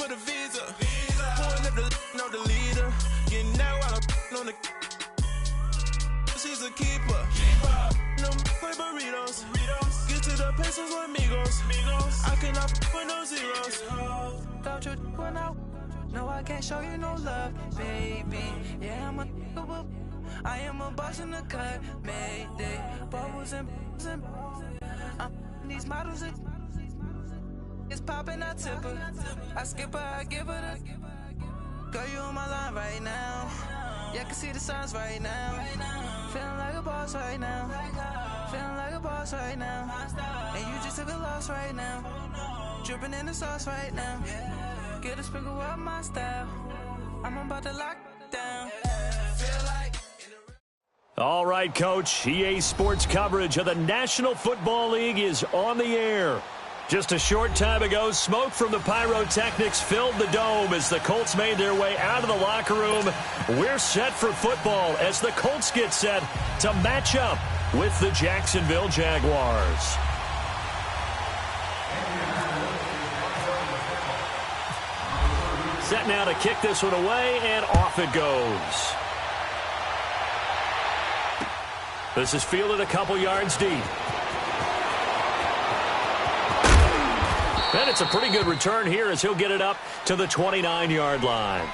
with a visa. Pulling up the leader. Getting that while I'm on the. She's a keeper. No play burritos. Get to the pesos with amigos. I cannot with no zeros. Don't you run out? No, I can't show you no love, baby. Yeah, I am a boss in the cut, Mayday. Bubbles and these models are it's popping, I tip her. I skip her, I give her the. Girl, you on my line right now. Yeah, I can see the signs right now. Feeling like a boss right now. Feeling like a boss right now. And you just took a loss right now. Dripping in the sauce right now. Get a sprinkle up my style. I'm about to lock down. Feel like. All right, Coach. EA Sports coverage of the National Football League is on the air. Just a short time ago, smoke from the pyrotechnics filled the dome as the Colts made their way out of the locker room. We're set for football as the Colts get set to match up with the Jacksonville Jaguars. Set now to kick this one away, and off it goes. This is fielded a couple yards deep. And it's a pretty good return here as he'll get it up to the 29-yard line.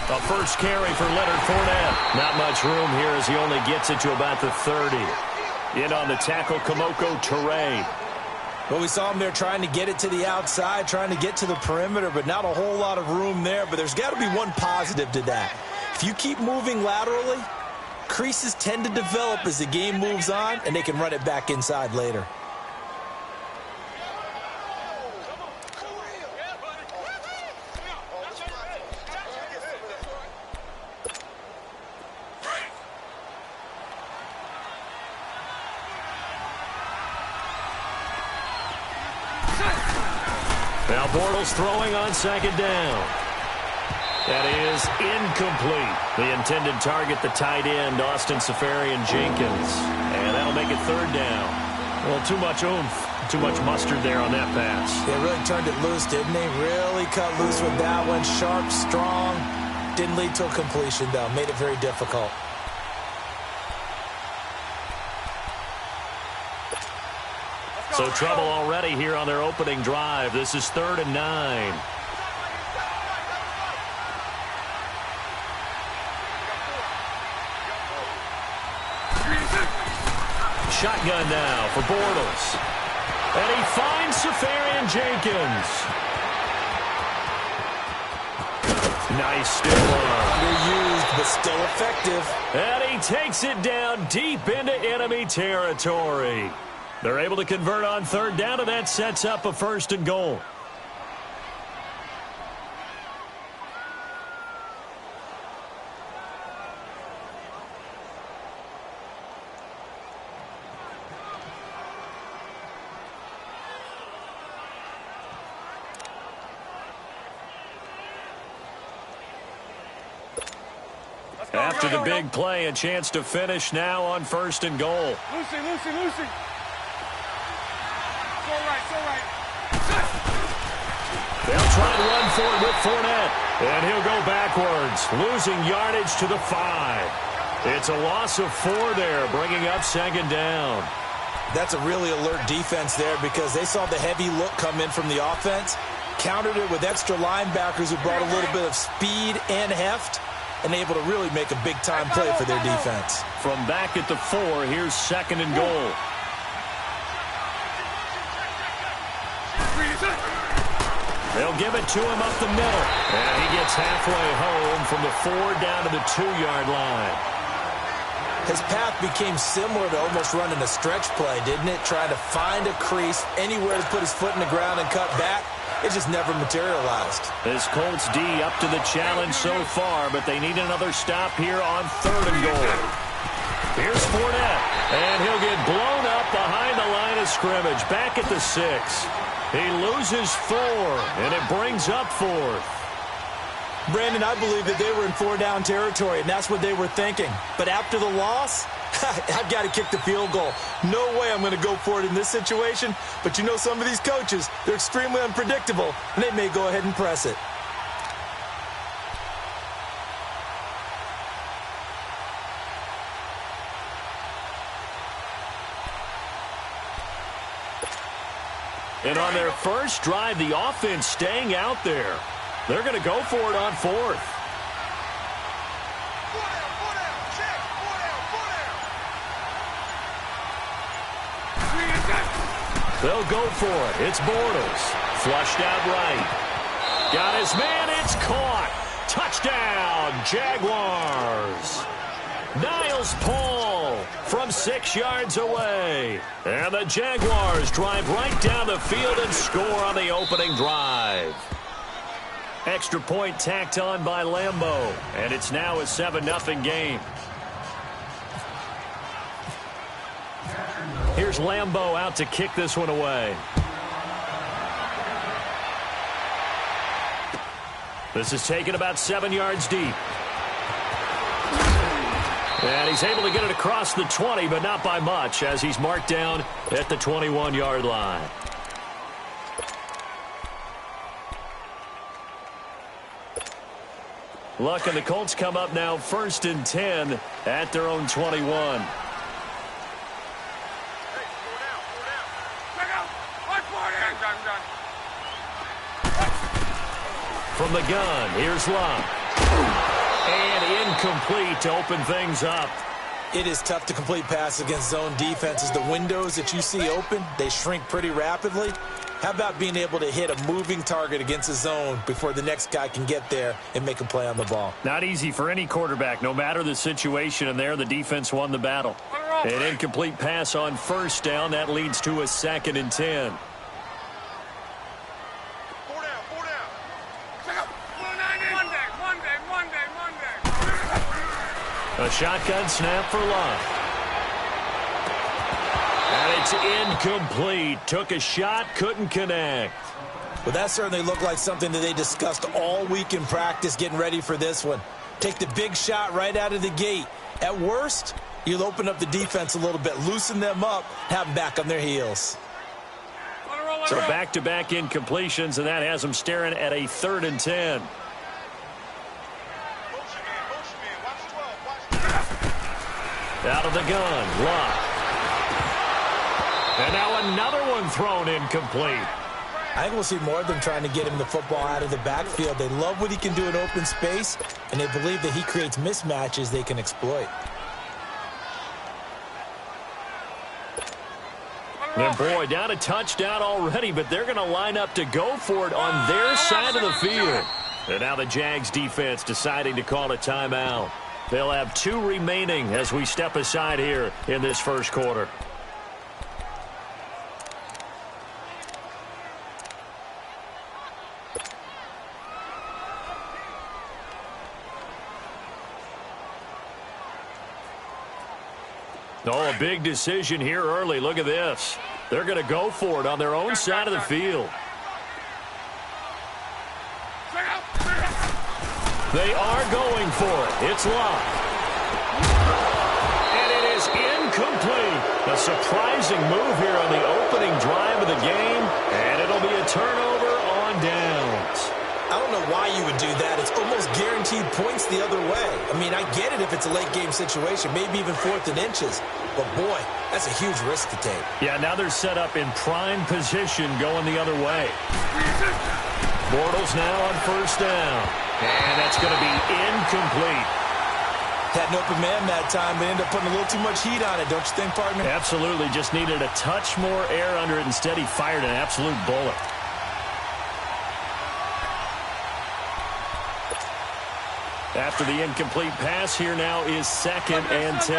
A first carry for Leonard Fournette. Not much room here as he only gets it to about the 30. In on the tackle, Kamoko Toure. Well, we saw him there trying to get it to the outside, trying to get to the perimeter, but not a whole lot of room there. But there's got to be one positive to that. If you keep moving laterally, creases tend to develop as the game moves on, and they can run it back inside later. Now Bortles throwing on second down. That is incomplete. The intended target, the tight end, Austin Seferian-Jenkins. And that'll make it third down. Well, too much oomph, too much mustard there on that pass. They really turned it loose, didn't they? Really cut loose with that one. Sharp, strong. Didn't lead to a completion, though. Made it very difficult. So trouble already here on their opening drive. This is 3rd and 9. Shotgun now for Bortles. And he finds Seferian-Jenkins. Nice still on. Underused, but still effective. And he takes it down deep into enemy territory. They're able to convert on 3rd down, and that sets up a 1st and goal. After the big play, a chance to finish now on 1st and goal. Lucy. They'll try to run for it with Fournette. And he'll go backwards, losing yardage to the 5. It's a loss of 4 there, bringing up 2nd down. That's a really alert defense there because they saw the heavy look come in from the offense, countered it with extra linebackers who brought a little bit of speed and heft, and able to really make a big-time play for their defense. From back at the 4, here's 2nd and goal. They'll give it to him up the middle. And he gets halfway home from the 4 down to the 2-yard line. His path became similar to almost running a stretch play, didn't it? Trying to find a crease, anywhere to put his foot in the ground and cut back. It just never materialized. This Colts D up to the challenge so far, but they need another stop here on 3rd and goal. Here's Fournette, and he'll get blown up behind the line of scrimmage, back at the 6. He loses 4, and it brings up 4th. Brandon, I believe that they were in 4-down territory, and that's what they were thinking. But after the loss, I've got to kick the field goal. No way I'm going to go for it in this situation. But you know, some of these coaches, they're extremely unpredictable, and they may go ahead and press it. And on their first drive, the offense staying out there. They're going to go for it on 4th. They'll go for it. It's Bortles. Flushed out right. Got his man. It's caught. Touchdown, Jaguars. Niles Paul from 6 yards away. And the Jaguars drive right down the field and score on the opening drive. Extra point tacked on by Lambeau. And it's now a 7-0 game. Here's Lambeau out to kick this one away. This is taken about 7 yards deep. And he's able to get it across the 20, but not by much, as he's marked down at the 21-yard line. Luck and the Colts come up now 1st and 10 at their own 21. From the gun, here's Luck. And incomplete to open things up. It is tough to complete passes against zone defenses. The windows that you see open, they shrink pretty rapidly. How about being able to hit a moving target against a zone before the next guy can get there and make a play on the ball? Not easy for any quarterback, no matter the situation, and there the defense won the battle. An incomplete pass on 1st down. That leads to a 2nd and 10. A shotgun snap for Luck. And it's incomplete. Took a shot, couldn't connect. Well, that certainly looked like something that they discussed all week in practice getting ready for this one. Take the big shot right out of the gate. At worst, you'll open up the defense a little bit, loosen them up, have them back on their heels. So back-to-back incompletions, and that has them staring at a 3rd and 10. Out of the gun, Luck. And now another one thrown incomplete. I think we'll see more of them trying to get him the football out of the backfield. They love what he can do in open space, and they believe that he creates mismatches they can exploit. And boy, down a touchdown already, but they're going to line up to go for it on their side of the field. And now the Jags defense deciding to call a timeout. They'll have 2 remaining as we step aside here in this first quarter. Oh, a big decision here early. Look at this. They're going to go for it on their own side of the field. They are going for it. It's Luck. And it is incomplete. A surprising move here on the opening drive of the game. And it'll be a turnover on downs. I don't know why you would do that. It's almost guaranteed points the other way. I mean, I get it if it's a late game situation, maybe even 4th and inches. But, boy, that's a huge risk to take. Yeah, now they're set up in prime position going the other way. Bortles now on 1st down. And that's going to be incomplete. Had an open man that time, but ended up putting a little too much heat on it, don't you think, partner? Absolutely. Just needed a touch more air under it. Instead, he fired an absolute bullet. After the incomplete pass, here now is 2nd and 10.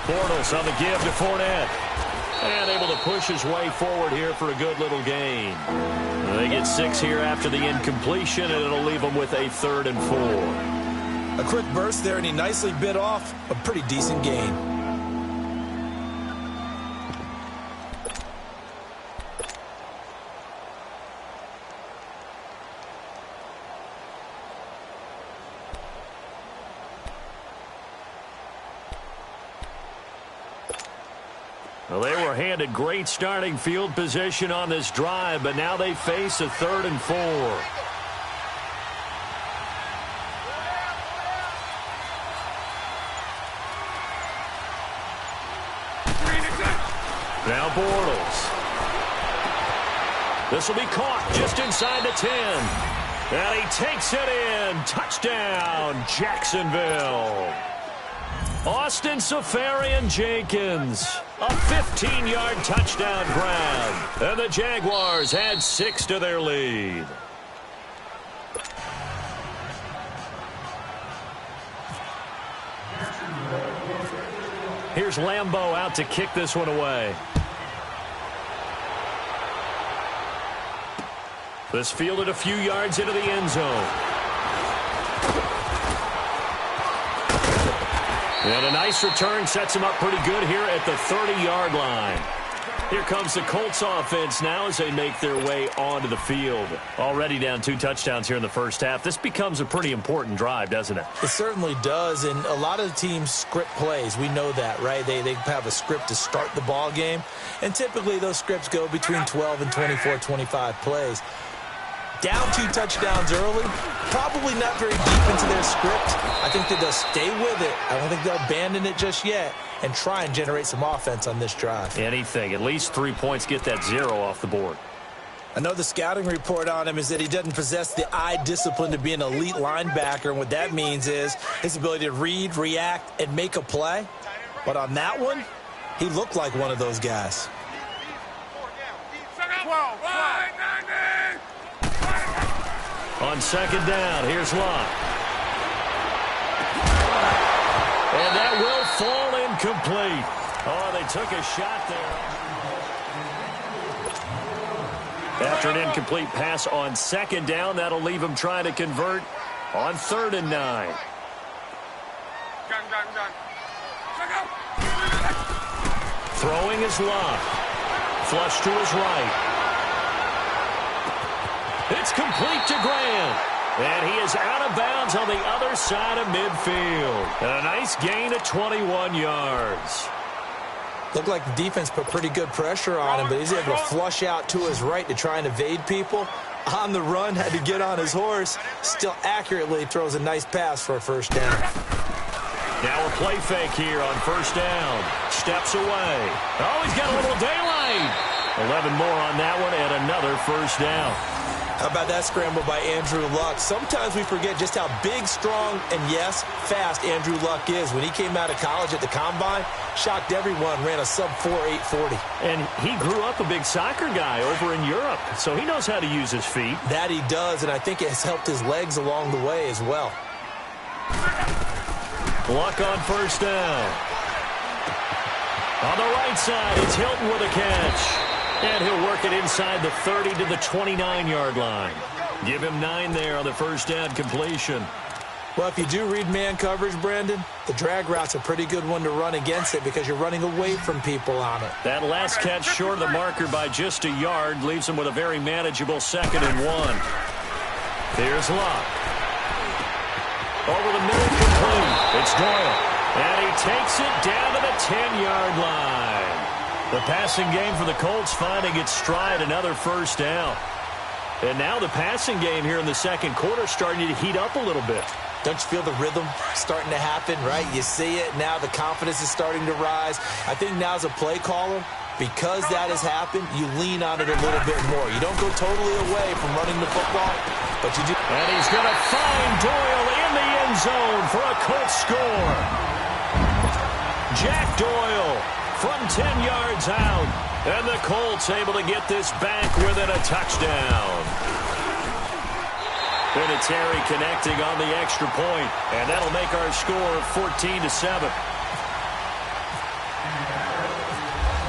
Bortles on the give to Fournette. And able to push his way forward here for a good little gain. They get 6 here after the incompletion, and it'll leave them with a 3rd and 4. A quick burst there, and he nicely bit off a pretty decent gain. Well, they were handed great starting field position on this drive, but now they face a 3rd and 4. Now Bortles. This will be caught just inside the 10. And he takes it in. Touchdown, Jacksonville. Austin Safarian-Jenkins, a 15-yard touchdown grab. And the Jaguars add 6 to their lead. Here's Lambeau out to kick this one away. This fielded a few yards into the end zone. And a nice return sets him up pretty good here at the 30-yard line. Here comes the Colts offense now as they make their way onto the field. Already down 2 touchdowns here in the first half. This becomes a pretty important drive, doesn't it? It certainly does, and a lot of the teams script plays. We know that, right? They have a script to start the ball game, and typically those scripts go between 12 and 24, 25 plays. Down 2 touchdowns early, probably not very deep into their script. I think that they'll stay with it. I don't think they'll abandon it just yet and try and generate some offense on this drive. Anything. At least 3 points, get that 0 off the board. Another scouting report on him is that he doesn't possess the eye discipline to be an elite linebacker, and what that means is his ability to read, react, and make a play. But on that one, he looked like one of those guys. On 2nd down, here's Locke. And that will fall incomplete. Oh, they took a shot there. After an incomplete pass on 2nd down, that'll leave them trying to convert on 3rd and 9. Throwing is Locke. Flush to his right. It's complete to Grant. And he is out of bounds on the other side of midfield. And a nice gain of 21 yards. Looked like the defense put pretty good pressure on him, but he's able to flush out to his right to try and evade people. On the run, had to get on his horse. Still accurately throws a nice pass for a 1st down. Now a play fake here on 1st down. Steps away. Oh, he's got a little daylight. 11 more on that one and another 1st down. How about that scramble by Andrew Luck? Sometimes we forget just how big, strong, and, yes, fast Andrew Luck is. When he came out of college at the Combine, shocked everyone, ran a sub-4 840. And he grew up a big soccer guy over in Europe, so he knows how to use his feet. That he does, and I think it has helped his legs along the way as well. Luck on 1st down. On the right side, it's Hilton with a catch. And he'll work it inside the 30 to the 29-yard line. Give him 9 there on the 1st down completion. Well, if you do read man coverage, Brandon, the drag route's a pretty good one to run against it because you're running away from people on it. That last catch short of the marker by just a yard leaves him with a very manageable 2nd and 1. Here's Locke. Over the middle, complete. It's Doyle. And he takes it down to the 10-yard line. The passing game for the Colts finding its stride, another 1st down. And now the passing game here in the 2nd quarter starting to heat up a little bit. Don't you feel the rhythm starting to happen, right? You see it. Now the confidence is starting to rise. I think now as a play caller, because that has happened, you lean on it a little bit more. You don't go totally away from running the football, but you do. And he's going to find Doyle in the end zone for a Colts score. Jack Doyle from 10 yards out. And the Colts able to get this back within a touchdown. Vinatieri connecting on the extra point, and that'll make our score 14-7.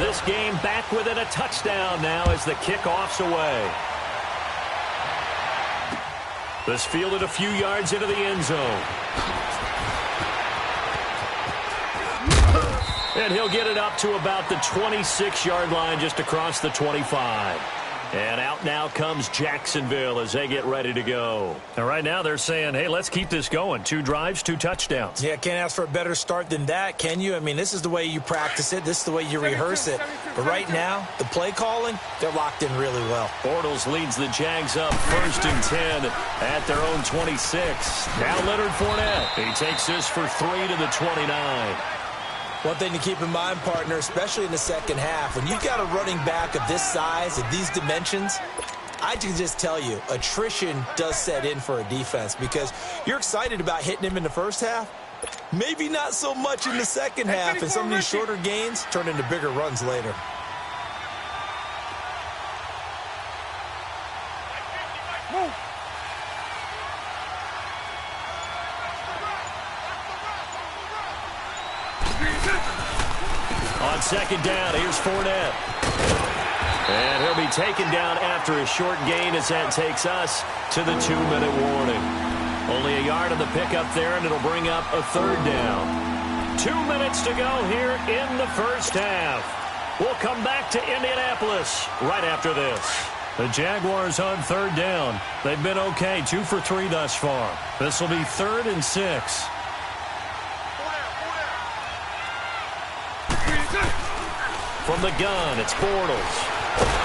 This game back within a touchdown now as the kickoff's away. This fielded a few yards into the end zone. And he'll get it up to about the 26-yard line just across the 25. And out now comes Jacksonville as they get ready to go. And right now they're saying, hey, let's keep this going. 2 drives, 2 touchdowns. Yeah, can't ask for a better start than that, can you? I mean, this is the way you practice it. This is the way you rehearse it. But right now, the play calling, they're locked in really well. Bortles leads the Jags up 1st and 10 at their own 26. Now Leonard Fournette. He takes this for 3 to the 29. One thing to keep in mind, partner, especially in the second half, when you've got a running back of this size, of these dimensions, I can just tell you, attrition does set in for a defense because you're excited about hitting him in the first half. Maybe not so much in the second half, and some of these shorter gains turn into bigger runs later. On second down, here's Fournette. And he'll be taken down after a short gain as that takes us to the 2-minute warning. Only a yard on the pickup there, and it'll bring up a 3rd down. 2 minutes to go here in the first half. We'll come back to Indianapolis right after this. The Jaguars on 3rd down. They've been okay, 2 for 3 thus far. This will be 3rd and 6. From the gun, it's Bortles.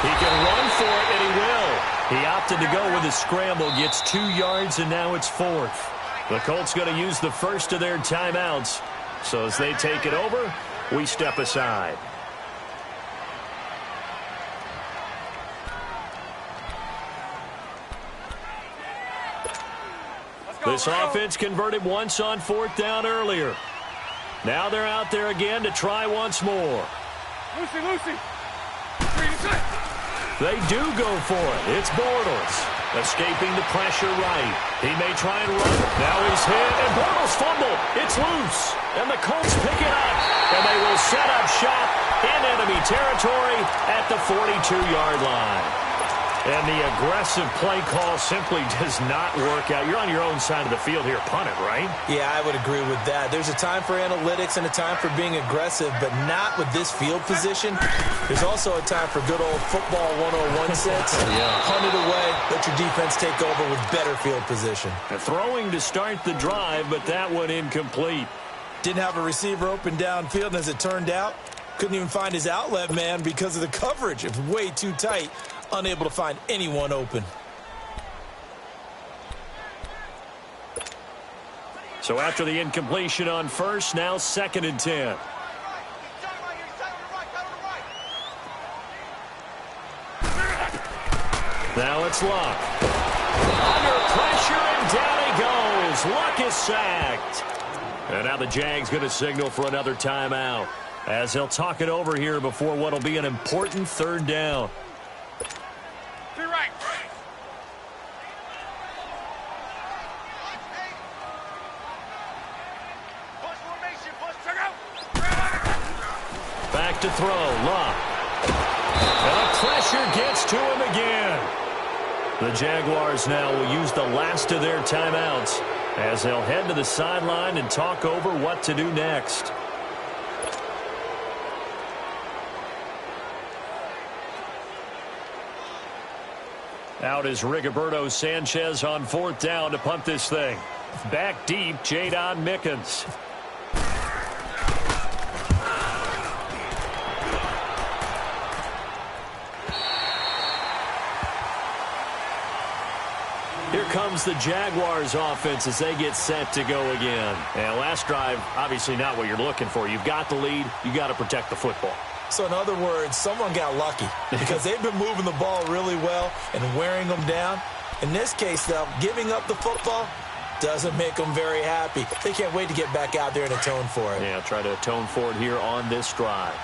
He can run for it, and he will. He opted to go with a scramble, gets 2 yards, and now it's 4th. The Colts going to use the first of their timeouts. So as they take it over, we step aside. This offense converted once on 4th down earlier. Now they're out there again to try once more. Lucy. They do go for it. It's Bortles. Escaping the pressure right. He may try and run. Now he's hit, and Bortles fumbled. It's loose. And the Colts pick it up. And they will set up shop in enemy territory at the 42-yard line. And the aggressive play call simply does not work out. You're on your own side of the field here. Punt it, right? Yeah, I would agree with that. There's a time for analytics and a time for being aggressive, but not with this field position. There's also a time for good old football 101 sense. Punt it away. Let your defense take over with better field position. Throwing to start the drive, but that one incomplete. Didn't have a receiver open downfield, and as it turned out, couldn't even find his outlet man because of the coverage. It was way too tight. Unable to find anyone open. So after the incompletion on 1st, now 2nd and 10. Now it's Luck. Under pressure, and down he goes. Luck is sacked. And now the Jags going to signal for another timeout as they'll talk it over here before what will be an important 3rd down. Back to throw, Luck. And the pressure gets to him again. The Jaguars now will use the last of their timeouts as they'll head to the sideline and talk over what to do next. Out is Rigoberto Sanchez on 4th down to punt this thing. Back deep, Jadon Mickens. Here comes the Jaguars offense as they get set to go again. And last drive, obviously not what you're looking for. You've got the lead. You got to protect the football. So in other words, someone got lucky because they've been moving the ball really well and wearing them down. In this case, though, giving up the football doesn't make them very happy. They can't wait to get back out there and atone for it. Yeah, try to atone for it here on this drive.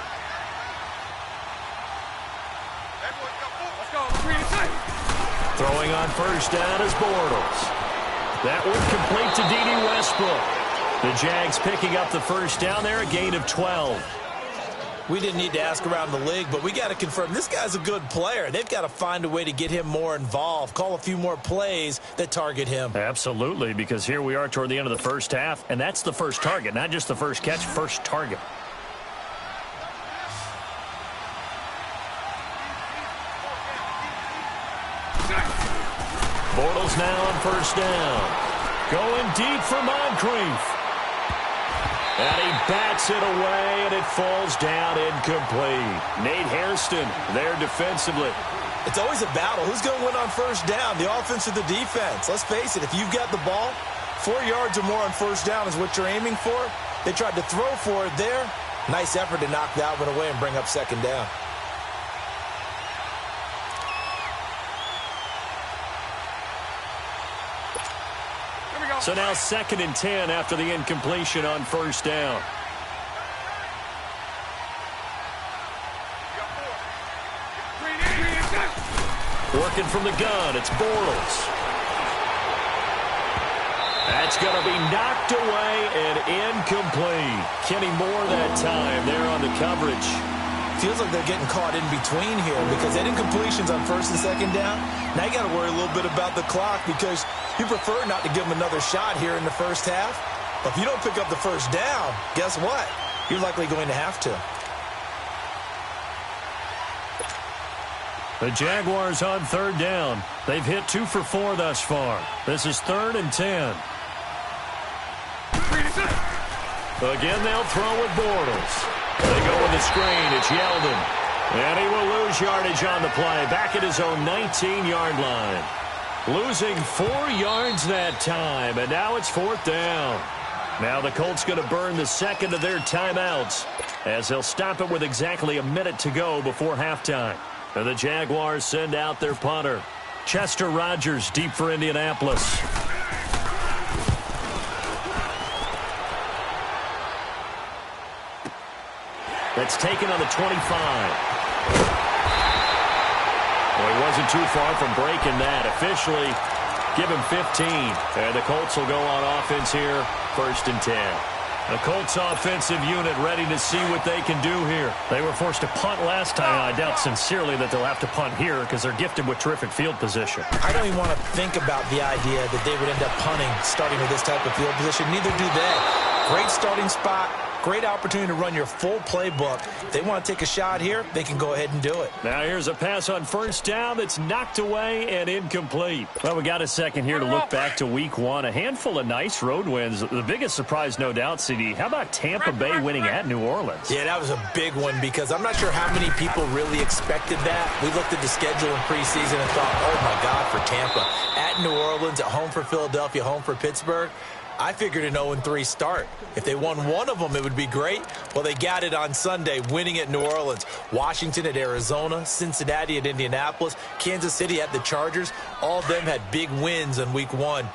Throwing on 1st down is Bortles. That one complete to D.D. Westbrook. The Jags picking up the 1st down there, a gain of 12. We didn't need to ask around the league, but we got to confirm this guy's a good player. They've got to find a way to get him more involved, call a few more plays that target him. Absolutely, because here we are toward the end of the first half, and that's the first target, not just the first catch, first target. Bortles now on first down. Going deep for Moncrief. And he bats it away, and it falls down incomplete. Nate Hairston there defensively. It's always a battle. Who's going to win on first down, the offense or the defense? Let's face it, if you've got the ball, 4 yards or more on first down is what you're aiming for. They tried to throw for it there. Nice effort to knock that one away and bring up second down. So now 2nd and 10 after the incompletion on first down. Working from the gun, it's Bortles. That's going to be knocked away and incomplete. Kenny Moore that time there on the coverage. Feels like they're getting caught in between here because that incompletion's on 1st and 2nd down. Now you got to worry a little bit about the clock because you prefer not to give them another shot here in the first half. But if you don't pick up the first down, guess what? You're likely going to have to. The Jaguars on 3rd down. They've hit 2 for 4 thus far. This is 3rd and 10. Again, they'll throw with Bortles. They go with the screen. It's Yeldon. And he will lose yardage on the play. Back at his own 19-yard line. Losing 4 yards that time. And now it's 4th down. Now the Colts going to burn the second of their timeouts as they'll stop it with exactly a minute to go before halftime. And the Jaguars send out their punter. Chester Rogers deep for Indianapolis. That's taken on the 25. Well, he wasn't too far from breaking that. Officially, give him 15. And the Colts will go on offense here, 1st and 10. The Colts offensive unit ready to see what they can do here. They were forced to punt last time. I doubt sincerely that they'll have to punt here because they're gifted with terrific field position. I don't even want to think about the idea that they would end up punting starting with this type of field position. Neither do they. Great starting spot. Great opportunity to run your full playbook. If they want to take a shot here, they can go ahead and do it. Now here's a pass on first down that's knocked away and incomplete. Well, we got a second here to look back to week 1. A handful of nice road wins. The biggest surprise, no doubt, CD. How about Tampa Bay winning at New Orleans? Yeah, that was a big one because I'm not sure how many people really expected that. We looked at the schedule in preseason and thought, oh, my God, for Tampa. At New Orleans, at home for Philadelphia, home for Pittsburgh. I figured an 0-3 start. If they won one of them, it would be great. Well, they got it on Sunday, winning at New Orleans. Washington at Arizona, Cincinnati at Indianapolis, Kansas City at the Chargers. All of them had big wins in week 1.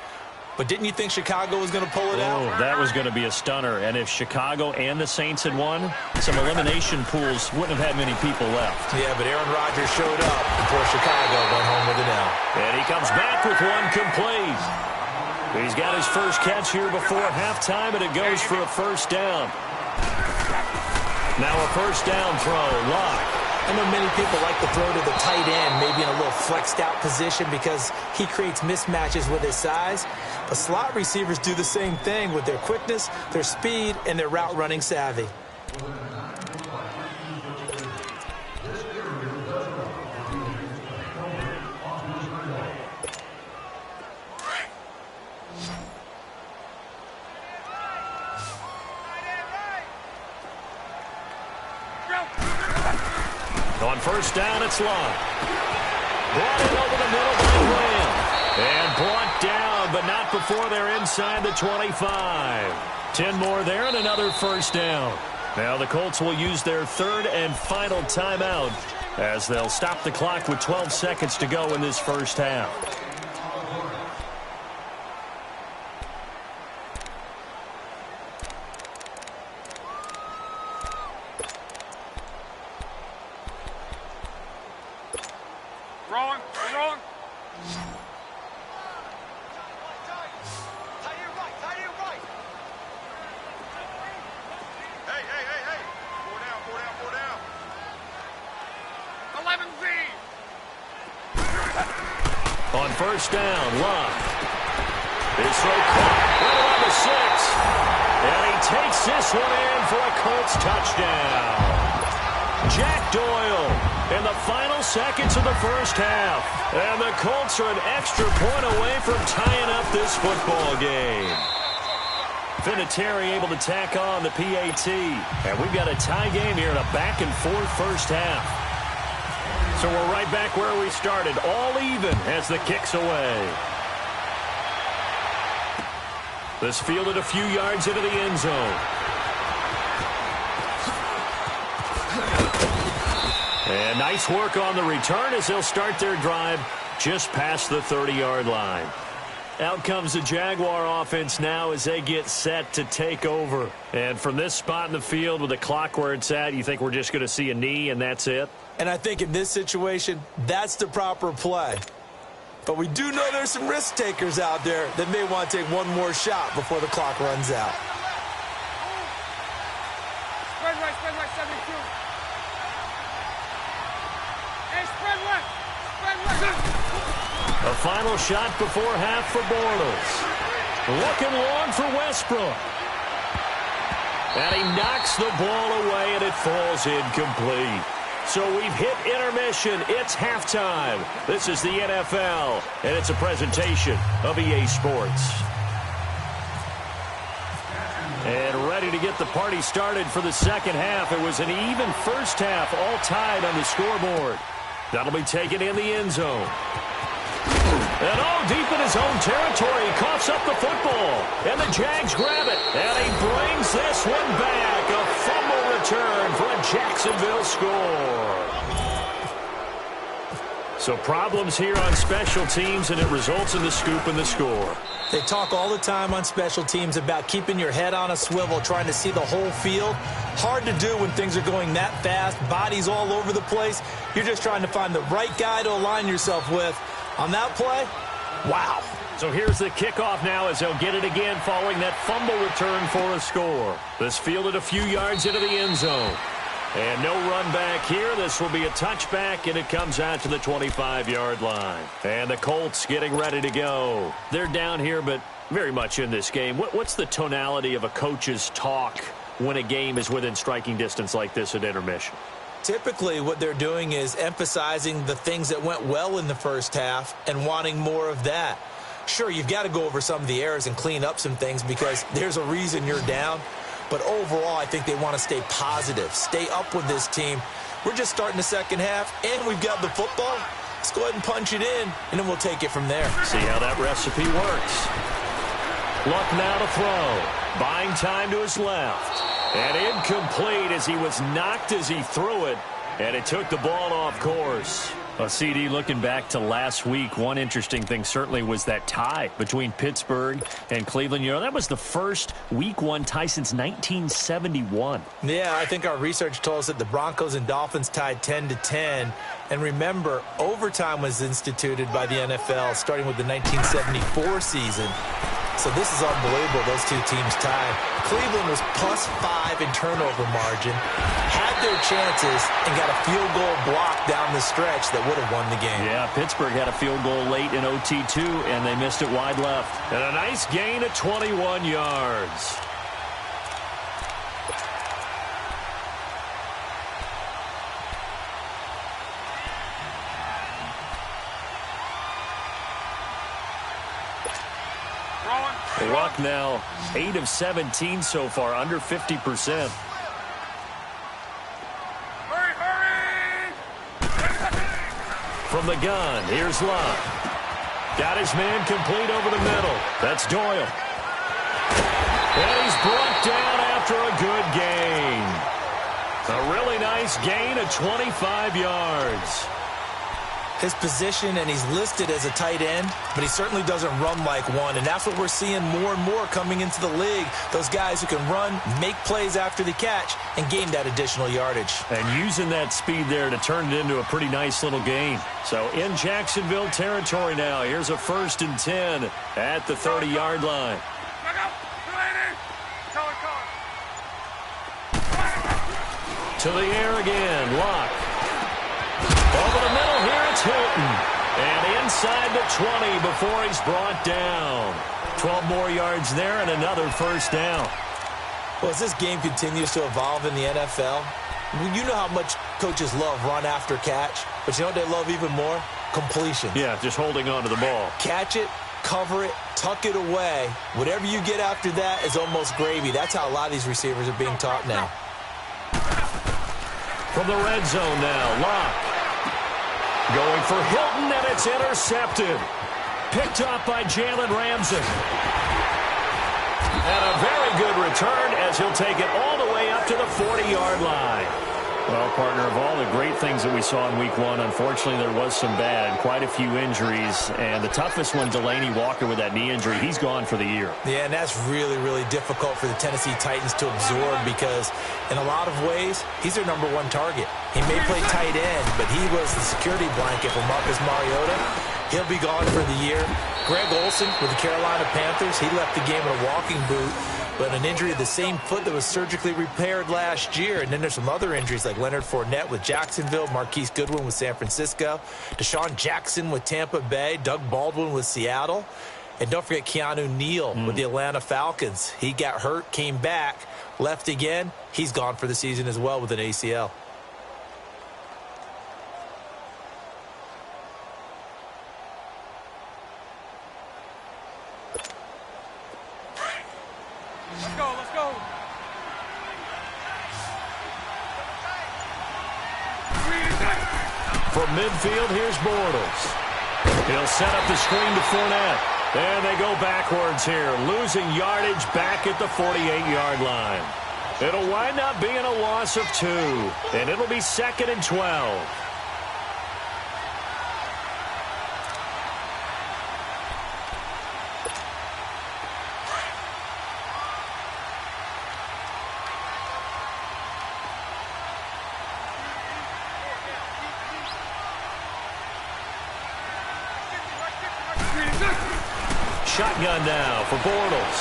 But didn't you think Chicago was going to pull it out? Oh, that was going to be a stunner. And if Chicago and the Saints had won, some elimination pools wouldn't have had many people left. Yeah, but Aaron Rodgers showed up before Chicago went home with an L. And he comes back with one complete. He's got his first catch here before halftime, and it goes for a first down. Now a first down throw, Locke. I know many people like to throw to the tight end, maybe in a little flexed out position because he creates mismatches with his size. But slot receivers do the same thing with their quickness, their speed, and their route running savvy. On first down, it's Locke. Brought in over the middle by Graham. And brought down, but not before they're inside the 25. 10 more there and another first down. Now the Colts will use their 3rd and final timeout as they'll stop the clock with 12 seconds to go in this first half. Wrong. Hey. Four down. On first down, Love. His throw caught right around the 6. And he takes this one in for a Colts touchdown. Jack Doyle in the final seconds of the first half. And the Colts are an extra point away from tying up this football game. Vinatieri able to tack on the PAT. And we've got a tie game here in a back-and-forth first half. So we're right back where we started, all even as the kick's away. This fielded a few yards into the end zone. And nice work on the return as they'll start their drive just past the 30-yard line. Out comes the Jaguar offense now as they get set to take over. And from this spot in the field with the clock where it's at, you think we're just going to see a knee and that's it? And I think in this situation, that's the proper play. But we do know there's some risk takers out there that may want to take one more shot before the clock runs out. Spread right, 72. Hey, spread right. A final shot before half for Bortles. Looking long for Westbrook. And he knocks the ball away, and it falls incomplete. So we've hit intermission. It's halftime. This is the NFL, and it's a presentation of EA Sports. And ready to get the party started for the second half. It was an even first half, all tied on the scoreboard. That'll be taken in the end zone. And all deep in his own territory, he coughs up the football. And the Jags grab it. And he brings this one back. A fumble return for a Jacksonville score. So problems here on special teams, and it results in the scoop and the score. They talk all the time on special teams about keeping your head on a swivel, trying to see the whole field. Hard to do when things are going that fast, bodies all over the place. You're just trying to find the right guy to align yourself with. On that play, wow. So here's the kickoff now as they'll get it again following that fumble return for a score. This fielded a few yards into the end zone. And no run back here. This will be a touchback, and it comes out to the 25-yard line. And the Colts getting ready to go. They're down here, but very much in this game. What's the tonality of a coach's talk when a game is within striking distance like this at intermission? Typically, what they're doing is emphasizing the things that went well in the first half and wanting more of that. Sure, you've got to go over some of the errors and clean up some things because there's a reason you're down. But overall, I think they want to stay positive, stay up with this team. We're just starting the second half, and we've got the football. Let's go ahead and punch it in, and then we'll take it from there. See how that recipe works. Luck now to throw. Buying time to his left. And incomplete as he was knocked as he threw it. And it took the ball off course. CD, looking back to last week, one interesting thing certainly was that tie between Pittsburgh and Cleveland. You know, that was the first Week 1 tie since 1971. Yeah, I think our research told us that the Broncos and Dolphins tied 10-10. And remember, overtime was instituted by the NFL starting with the 1974 season. So this is unbelievable, those two teams tied. Cleveland was +5 in turnover margin, had their chances, and got a field goal block down the stretch that would have won the game. Yeah, Pittsburgh had a field goal late in OT too, and they missed it wide left. And a nice gain of 21 yards. Luck now 8 of 17 so far, under 50%. Hurry! From the gun, here's Luck. Got his man complete over the middle. That's Doyle. And he's brought down after a good gain. A really nice gain of 25 yards. His position, and he's listed as a tight end, but he certainly doesn't run like one, and that's what we're seeing more and more coming into the league. Those guys who can run, make plays after the catch, and gain that additional yardage. And using that speed there to turn it into a pretty nice little gain. So in Jacksonville territory now, here's a 1st and 10 at the 30-yard line. To the air again, Locke. Over the middle here, it's Hilton. And inside the 20 before he's brought down. 12 more yards there and another first down. Well, as this game continues to evolve in the NFL, you know how much coaches love run after catch, but you know what they love even more? Completion. Yeah, just holding on to the ball. Catch it, cover it, tuck it away. Whatever you get after that is almost gravy. That's how a lot of these receivers are being taught now. From the red zone now, Locke. Going for Hilton, and it's intercepted. Picked off by Jalen Ramsey. And a very good return as he'll take it all the way up to the 40-yard line. Well, partner, of all the great things that we saw in Week 1, unfortunately there was some bad, quite a few injuries, and the toughest one, Delaney Walker with that knee injury, he's gone for the year. Yeah, and that's really, really difficult for the Tennessee Titans to absorb because in a lot of ways, he's their #1 target. He may play tight end, but he was the security blanket for Marcus Mariota. He'll be gone for the year. Greg Olsen with the Carolina Panthers, he left the game in a walking boot, but an injury to the same foot that was surgically repaired last year. And then there's some other injuries like Leonard Fournette with Jacksonville, Marquise Goodwin with San Francisco, Deshaun Jackson with Tampa Bay, Doug Baldwin with Seattle. And don't forget Keanu Neal with the Atlanta Falcons. He got hurt, came back, left again. He's gone for the season as well with an ACL. Let's go. From midfield, here's Bortles. He'll set up the screen to Fournette. And they go backwards here, losing yardage back at the 48-yard line. It'll wind up being a loss of 2, and it'll be 2nd and 12. Shotgun now for Bortles.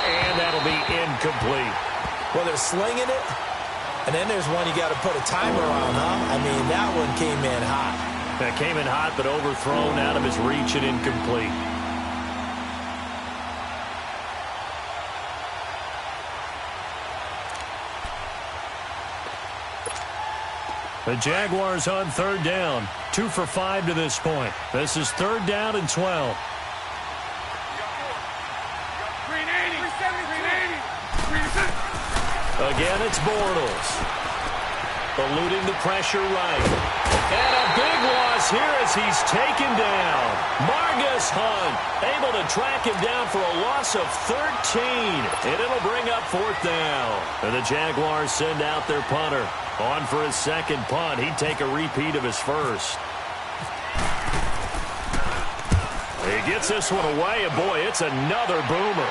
And that'll be incomplete. Well, they're slinging it, and then there's one you got to put a timer on, huh? I mean, that one came in hot. That came in hot, but overthrown out of his reach and incomplete. The Jaguars on 3rd down. 2 for 5 to this point. This is 3rd down and 12. Again, it's Bortles. Eluding the pressure right. And a big loss here as he's taken down. Margus Hunt able to track him down for a loss of 13. And it'll bring up 4th down. And the Jaguars send out their punter. On for his 2nd punt. He'd take a repeat of his 1st. He gets this one away, and boy, it's another boomer.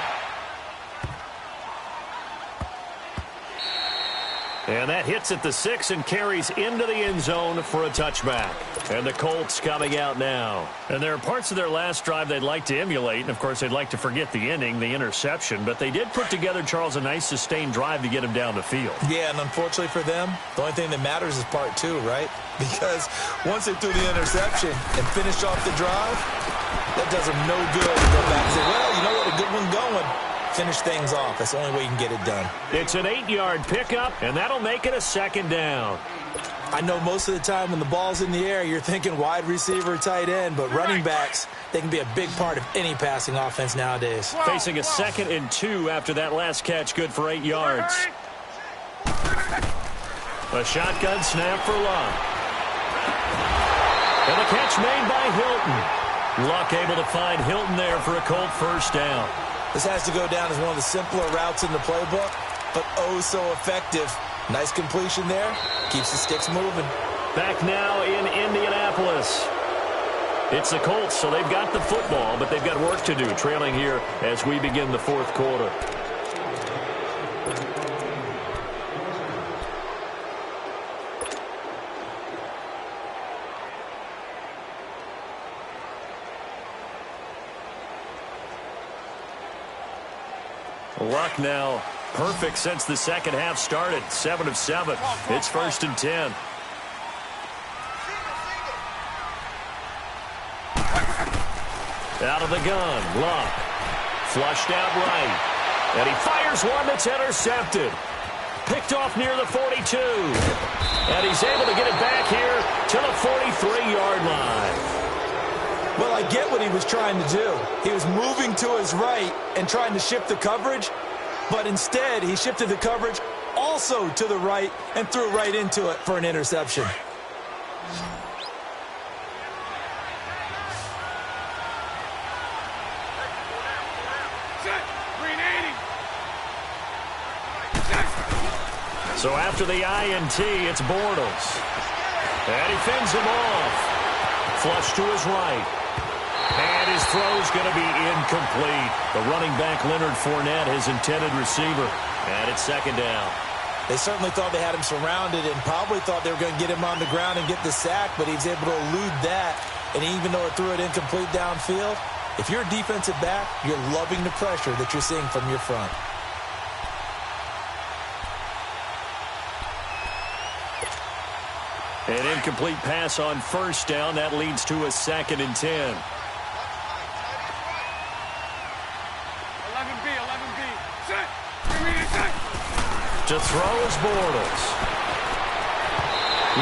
And that hits at the 6 and carries into the end zone for a touchback. And the Colts coming out now. And there are parts of their last drive they'd like to emulate. And, of course, they'd like to forget the ending, the interception. But they did put together, Charles, a nice sustained drive to get him down the field. Yeah, and unfortunately for them, the only thing that matters is part 2, right? Because once they threw the interception and finished off the drive, that does them no good to go back and say, well, you know what, a good one going. Finish things off. That's the only way you can get it done. It's an 8-yard pickup, and that'll make it a 2nd down. I know most of the time when the ball's in the air, you're thinking wide receiver, tight end, but running backs, they can be a big part of any passing offense nowadays. Facing a 2nd and 2 after that last catch, good for 8 yards. A shotgun snap for Luck. And the catch made by Hilton. Luck able to find Hilton there for a Colt 1st down. This has to go down as one of the simpler routes in the playbook, but oh so effective. Nice completion there. Keeps the sticks moving. Back now in Indianapolis. It's the Colts, so they've got the football, but they've got work to do, trailing here as we begin the 4th quarter. Luck now perfect since the 2nd half started. 7 of 7. It's 1st and 10. Out of the gun, Luck. Flushed out right. And he fires one that's intercepted. Picked off near the 42. And he's able to get it back here to the 43-yard line. Well, I get what he was trying to do. He was moving to his right and trying to shift the coverage, but instead he shifted the coverage also to the right and threw right into it for an interception. So after the INT, it's Bortles. And he fends him off. Flush to his right. And his throw's going to be incomplete. The running back, Leonard Fournette, his intended receiver. And it's second down. They certainly thought they had him surrounded and probably thought they were going to get him on the ground and get the sack, but he was able to elude that. And even though it threw it incomplete downfield, if you're a defensive back, you're loving the pressure that you're seeing from your front. An incomplete pass on first down. That leads to a 2nd and 10. 11B, 11B. Set. Set. To throw is Bortles.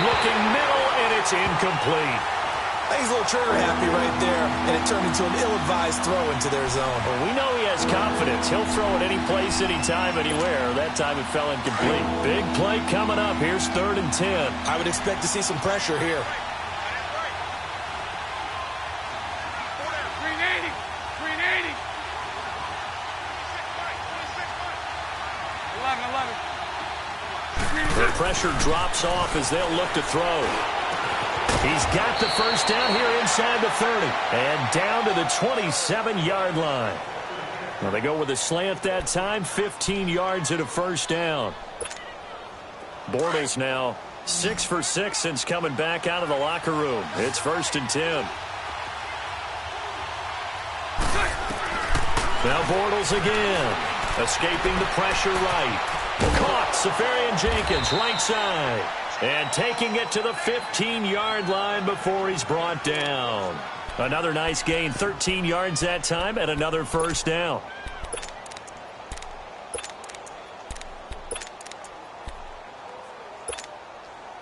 Looking middle, and it's incomplete. He's a little trigger happy right there, and it turned into an ill-advised throw into their zone. Well, we know he has confidence. He'll throw it any place, anytime, anywhere. That time it fell incomplete. Big play coming up. Here's 3rd and 10. I would expect to see some pressure here. 380. 380. 11. The pressure drops off as they'll look to throw. He's got the first down here inside the 30. And down to the 27-yard line. Well, they go with a slant that time. 15 yards at a first down. Bortles now 6 for 6 since coming back out of the locker room. It's 1st and 10. Now Bortles again. Escaping the pressure right. Caught. Safarian Jenkins right side. And taking it to the 15-yard line before he's brought down. Another nice gain, 13 yards that time, and another first down.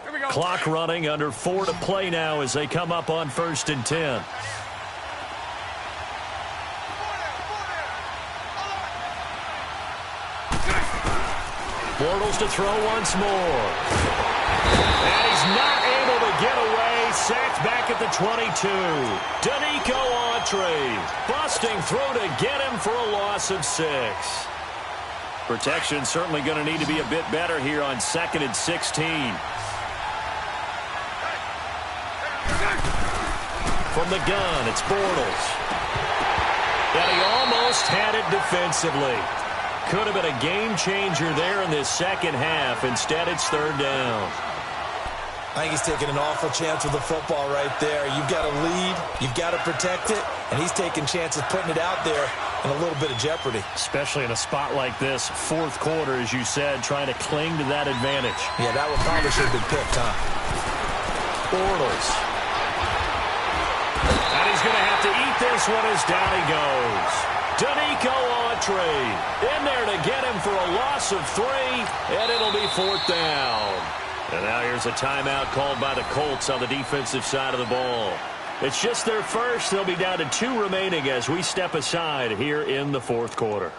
Here we go. Clock running, under 4 to play now as they come up on 1st and 10. Bortles to throw once more. And he's not able to get away. Sacked back at the 22. Danico Autry busting through to get him for a loss of 6. Protection certainly going to need to be a bit better here on 2nd and 16. From the gun, it's Bortles. And he almost had it defensively. Could have been a game changer there in this second half. Instead, it's 3rd down. I think he's taking an awful chance with the football right there. You've got to lead, you've got to protect it, and he's taking chances putting it out there in a little bit of jeopardy. Especially in a spot like this, 4th quarter, as you said, trying to cling to that advantage. Yeah, that one probably should have been picked, huh? Bortles. And he's going to have to eat this one as down he goes. Danico Autry in there to get him for a loss of 3, and it'll be 4th down. And now here's a timeout called by the Colts on the defensive side of the ball. It's just their first. They'll be down to 2 remaining as we step aside here in the 4th quarter.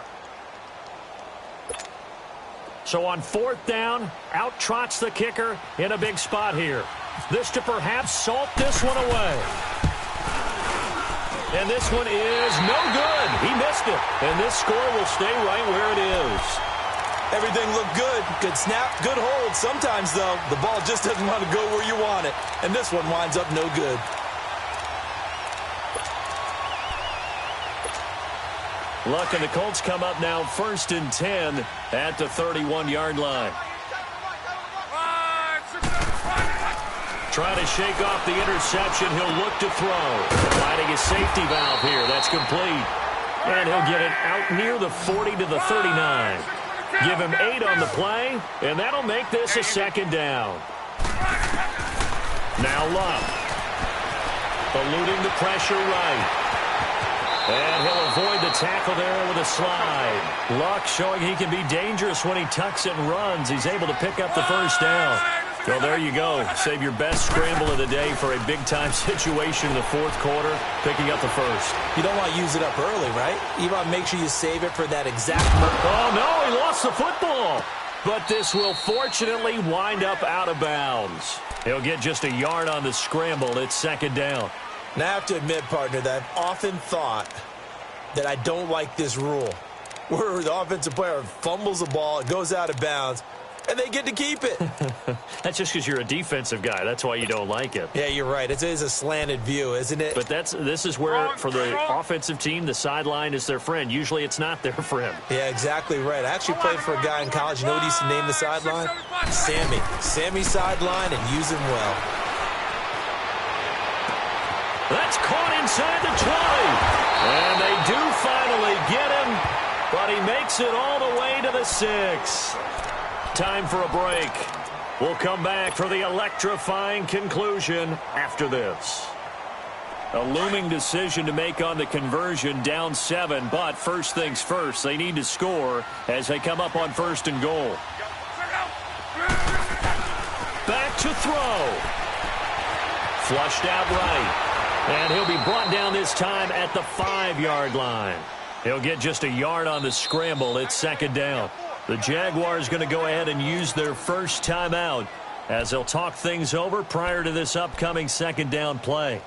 So on 4th down, out trots the kicker in a big spot here. This to perhaps salt this one away. And this one is no good. He missed it. And this score will stay right where it is. Everything looked good. Good snap, good hold. Sometimes, though, the ball just doesn't want to go where you want it. And this one winds up no good. Luck and the Colts come up now 1st and 10 at the 31-yard line. Trying to shake off the interception. He'll look to throw. Finding his safety valve here. That's complete. And he'll get it out near the 40 to the 39. Give him 8 on the play, and that'll make this a 2nd down. Now Luck. Eluding the pressure right. And he'll avoid the tackle there with a slide. Luck showing he can be dangerous when he tucks it and runs. He's able to pick up the first down. Well, there you go. Save your best scramble of the day for a big-time situation in the fourth quarter, picking up the first. You don't want to use it up early, right? You want to make sure you save it for that exact moment. Oh, no, he lost the football. But this will fortunately wind up out of bounds. He'll get just a yard on the scramble. It's second down. Now, I have to admit, partner, that I've often thought that I don't like this rule, where the offensive player fumbles the ball, it goes out of bounds, and they get to keep it. That's just because you're a defensive guy. That's why you don't like it. Yeah, you're right. It is a slanted view, isn't it? But this is where, for the offensive team, the sideline is their friend. Usually it's not their friend. Yeah, exactly right. I actually played for a guy in college. You know what he used to name the sideline? Sammy. Sammy sideline, and use him well. That's caught inside the 20. And they do finally get him, but he makes it all the way to the 6. Time for a break. We'll come back for the electrifying conclusion after this. A looming decision to make on the conversion, down 7, but first things first, they need to score as they come up on first and goal. Back to throw. Flushed out right. And he'll be brought down this time at the 5-yard line. He'll get just a yard on the scramble. It's second down. The Jaguars going to go ahead and use their first timeout as they'll talk things over prior to this upcoming second down play.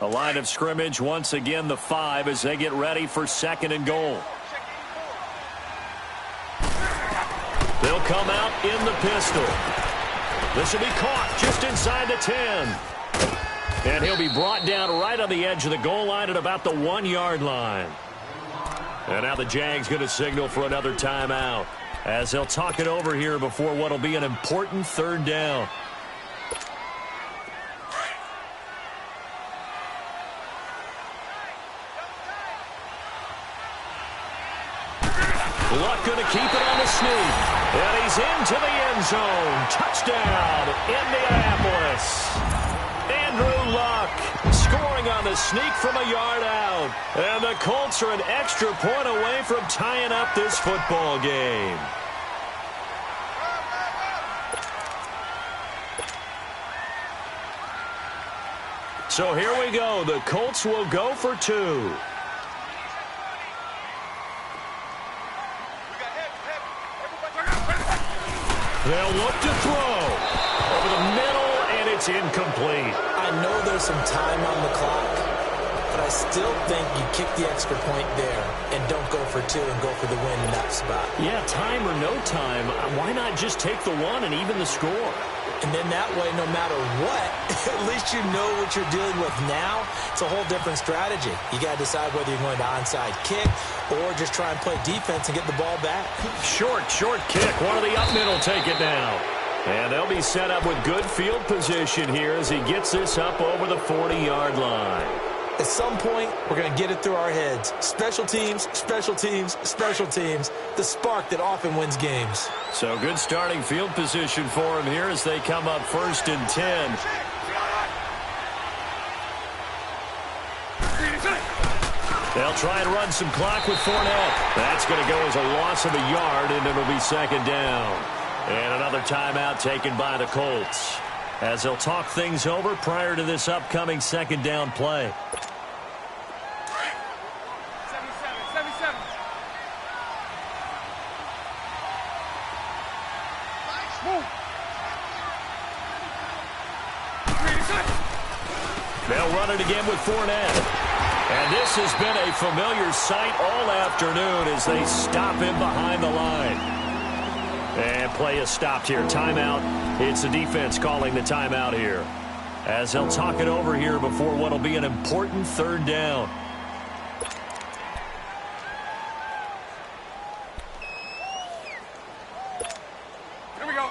A line of scrimmage, once again the 5 as they get ready for second and goal. They'll come out in the pistol. This will be caught just inside the 10. And he'll be brought down right on the edge of the goal line at about the 1-yard line. And now the Jags going to signal for another timeout as they'll talk it over here before what will be an important third down. Luck going to keep it on the sneak. And he's into the end zone. Touchdown, Indianapolis. Andrew Luck scoring on the sneak from a yard out. And the Colts are an extra point away from tying up this football game. So here we go. The Colts will go for 2. They'll look to throw. Over the middle, and it's incomplete. I know there's some time on the clock, but I still think you kick the extra point there and don't go for 2 and go for the win in that spot. Yeah, time or no time, why not just take the 1 and even the score? And then that way, no matter what, at least you know what you're dealing with now. It's a whole different strategy. You got to decide whether you're going to onside kick or just try and play defense and get the ball back. Short kick. One of the up middle take it down. And they'll be set up with good field position here as he gets this up over the 40-yard line. At some point, we're going to get it through our heads. Special teams, special teams, special teams. The spark that often wins games. So good starting field position for him here as they come up first and 10. They'll try and run some clock with Fournette. That's going to go as a loss of a yard, and it'll be second down. And another timeout taken by the Colts as they'll talk things over prior to this upcoming second down play. 77. They'll run it again with Fournette. And this has been a familiar sight all afternoon as they stop him behind the line. And play is stopped here. Timeout. It's the defense calling the timeout here as they'll talk it over here before what will be an important third down. Here we go.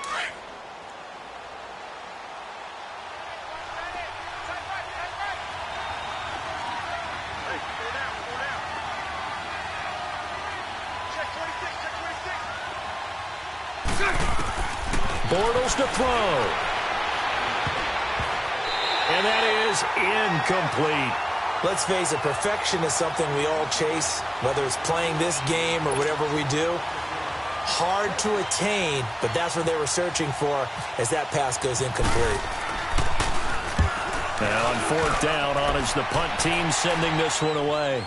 Bortles to throw. And that is incomplete. Let's face it, perfection is something we all chase, whether it's playing this game or whatever we do. Hard to attain, but that's what they were searching for as that pass goes incomplete. Now on fourth down, on is the punt team sending this one away.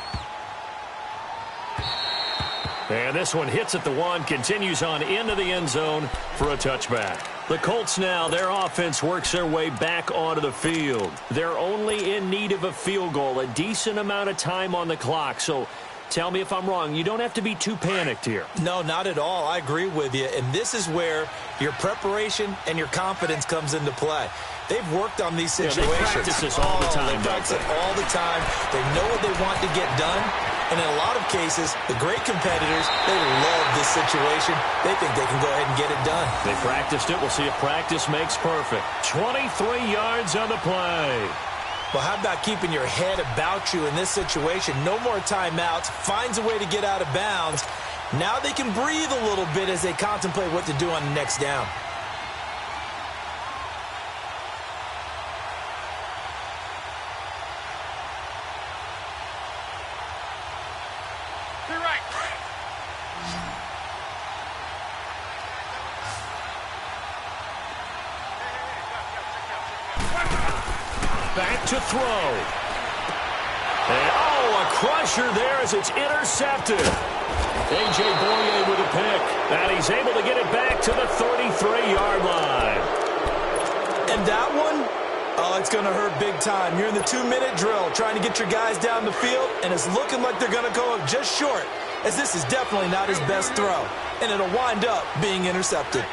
And this one hits at the one, continues on into the end zone for a touchback. The Colts now, their offense works their way back onto the field. They're only in need of a field goal, a decent amount of time on the clock. So tell me if I'm wrong. You don't have to be too panicked here. No, not at all. I agree with you. And this is where your preparation and your confidence comes into play. They've worked on these situations. They practice this all the time. They practice it all the time. They know what they want to get done. And in a lot of cases, the great competitors, they love this situation. They think they can go ahead and get it done. They practiced it. We'll see if practice makes perfect. 23 yards on the play. Well, how about keeping your head about you in this situation? No more timeouts. Finds a way to get out of bounds. Now they can breathe a little bit as they contemplate what to do on the next down. Back to throw. And, a crusher there as it's intercepted. A.J. Boye with a pick. And he's able to get it back to the 33-yard line. And that one, it's going to hurt big time. You're in the 2-minute drill trying to get your guys down the field, and it's looking like they're going to go up just short, as this is definitely not his best throw. And it'll wind up being intercepted.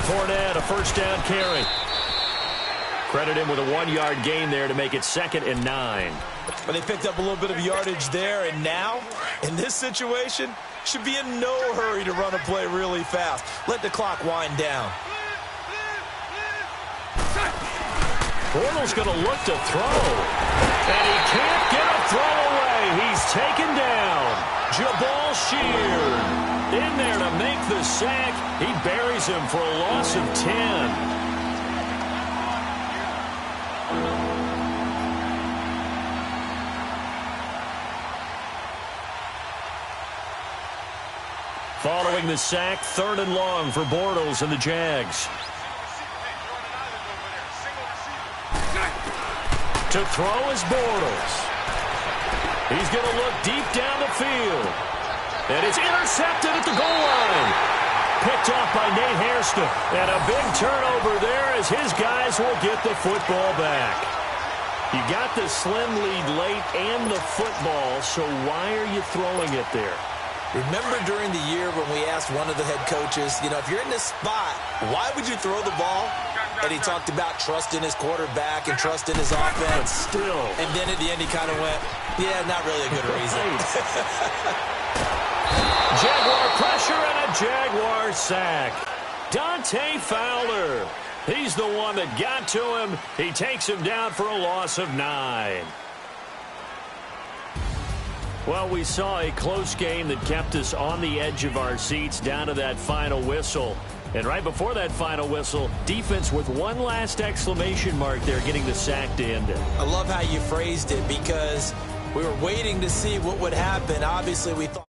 Fournette, a first down carry. Credit him with a 1-yard gain there to make it 2nd and 9. But they picked up a little bit of yardage there, and now, in this situation, should be in no hurry to run a play really fast. Let the clock wind down. Bortles going to look to throw. And he can't get a throw away. He's taken down. Jabal Sheard in there to make the sack. He buries him for a loss of 10. Following the sack, 3rd and long for Bortles and the Jags. To throw is Bortles. He's going to look deep down the field. And it's intercepted at the goal line. Picked off by Nate Hairston. And a big turnover there as his guys will get the football back. You got the slim lead late and the football, so why are you throwing it there? Remember during the year when we asked one of the head coaches, if you're in this spot, why would you throw the ball? And he talked about trusting his quarterback and trusting his offense. But still. And then at the end he kind of went, yeah, not really a good reason. Jaguar pressure and a Jaguar sack. Dante Fowler. He's the one that got to him. He takes him down for a loss of 9. Well, we saw a close game that kept us on the edge of our seats down to that final whistle. And right before that final whistle, defense with one last exclamation mark there, getting the sack to end it. I love how you phrased it, because we were waiting to see what would happen. Obviously, we thought